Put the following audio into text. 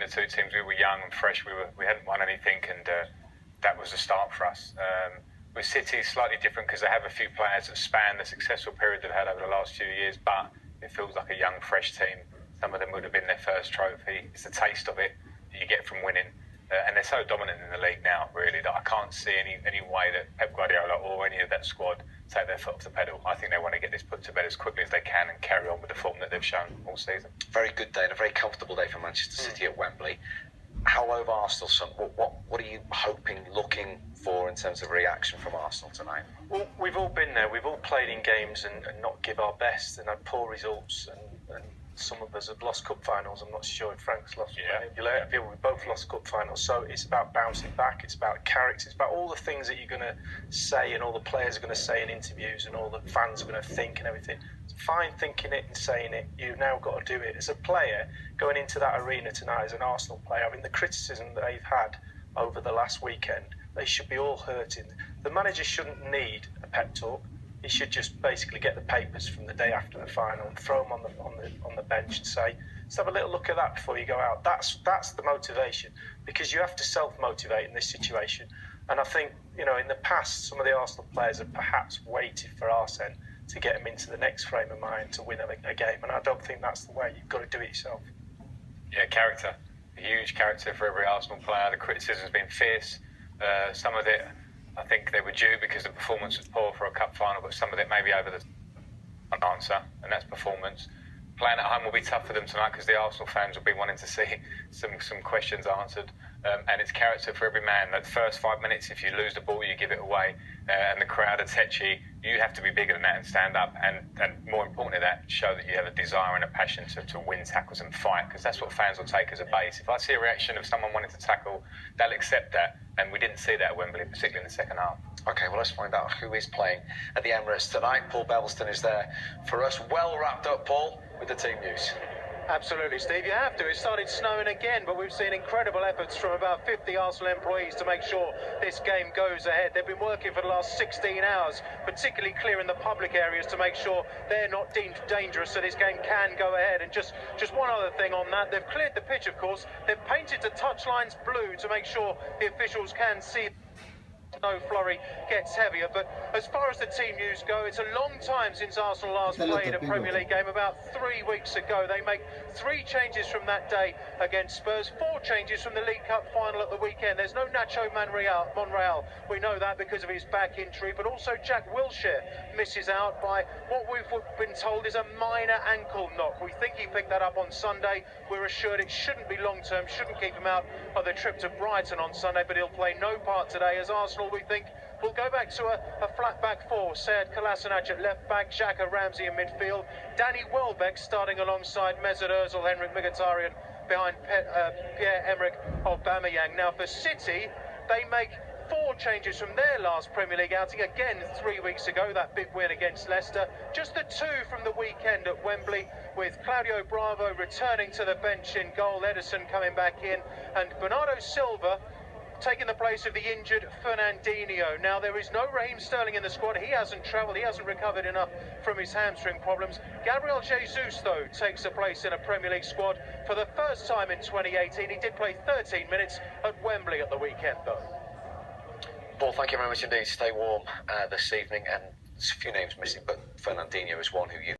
the two teams. We were young and fresh. We hadn't won anything, and that was a start for us. With City, slightly different because they have a few players that span the successful period they've had over the last few years, but it feels like a young, fresh team. Some of them would have been their first trophy. It's the taste of it that you get from winning. And they're so dominant in the league now, really, that I can't see any way that Pep Guardiola or any of that squad take their foot off the pedal. I think they want to get this put to bed as quickly as they can and carry on with the form that they've shown all season. Very good day and a very comfortable day for Manchester City at Wembley. How over Arsenal? What are you hoping, looking for in terms of reaction from Arsenal tonight? Well, we've all been there. We've all played in games and not give our best and had poor results. And some of us have lost cup finals. I'm not sure if Frank's lost. Yeah. We both lost cup finals. So it's about bouncing back. It's about character. It's about all the things that you're going to say and all the players are going to say in interviews and all the fans are going to think and everything. It's fine thinking it and saying it. You've now got to do it. As a player, going into that arena tonight as an Arsenal player, I mean, the criticism that they've had over the last weekend, they should be all hurting. The manager shouldn't need a pep talk. He should just basically get the papers from the day after the final and throw them on the bench and say, let's have a little look at that before you go out. That's the motivation, because you have to self-motivate in this situation. And I think, in the past, some of the Arsenal players have perhaps waited for Arsene to get them into the next frame of mind to win a game. And I don't think that's the way. You've got to do it yourself. Yeah, character. A huge character for every Arsenal player. The criticism's been fierce. Some of it, I think they were due because the performance was poor for a cup final, but some of it maybe over the answer, and that's performance. Playing at home will be tough for them tonight because the Arsenal fans will be wanting to see some questions answered. And it's character for every man. That first 5 minutes, if you lose the ball, you give it away. And the crowd are tetchy. You have to be bigger than that and stand up. And more importantly, that show that you have a desire and a passion to win tackles and fight, because that's what fans will take as a base. If I see a reaction of someone wanting to tackle, they'll accept that. And we didn't see that at Wembley, particularly in the second half. OK, well, let's find out who is playing at the Emirates tonight. Paul Bevilston is there for us. Well wrapped up, Paul, with the team news. Absolutely, Steve. You have to. It started snowing again, but we've seen incredible efforts from about 50 Arsenal employees to make sure this game goes ahead. They've been working for the last 16 hours, particularly clearing the public areas to make sure they're not deemed dangerous, so this game can go ahead. And just one other thing on that, they've cleared the pitch, of course. They've painted the touchlines blue to make sure the officials can see. No flurry gets heavier, but as far as the team news go, it's a long time since Arsenal last played a Premier League game. About 3 weeks ago, they make 3 changes from that day against Spurs, 4 changes from the League Cup final at the weekend. There's no Nacho Monreal. We know that because of his back injury, but also Jack Wilshere misses out by what we've been told is a minor ankle knock. We think he picked that up on Sunday. We're assured it shouldn't be long term, shouldn't keep him out of the trip to Brighton on Sunday, but he'll play no part today as Arsenal, we think, will go back to a flat back four. Sead Kolasinac at left back, Xhaka, Ramsey in midfield, Danny Welbeck starting alongside Mesut Ozil, Henrik Mkhitaryan behind Pierre-Emerick Aubameyang. Now for City, they make 4 changes from their last Premier League outing, again 3 weeks ago, that big win against Leicester. Just the 2 from the weekend at Wembley, with Claudio Bravo returning to the bench in goal, Ederson coming back in, and Bernardo Silva taking the place of the injured Fernandinho. Now, there is no Raheem Sterling in the squad. He hasn't travelled. He hasn't recovered enough from his hamstring problems. Gabriel Jesus, though, takes a place in a Premier League squad for the first time in 2018. He did play 13 minutes at Wembley at the weekend, though. Paul, thank you very much indeed. Stay warm this evening. And there's a few names missing, but Fernandinho is one who you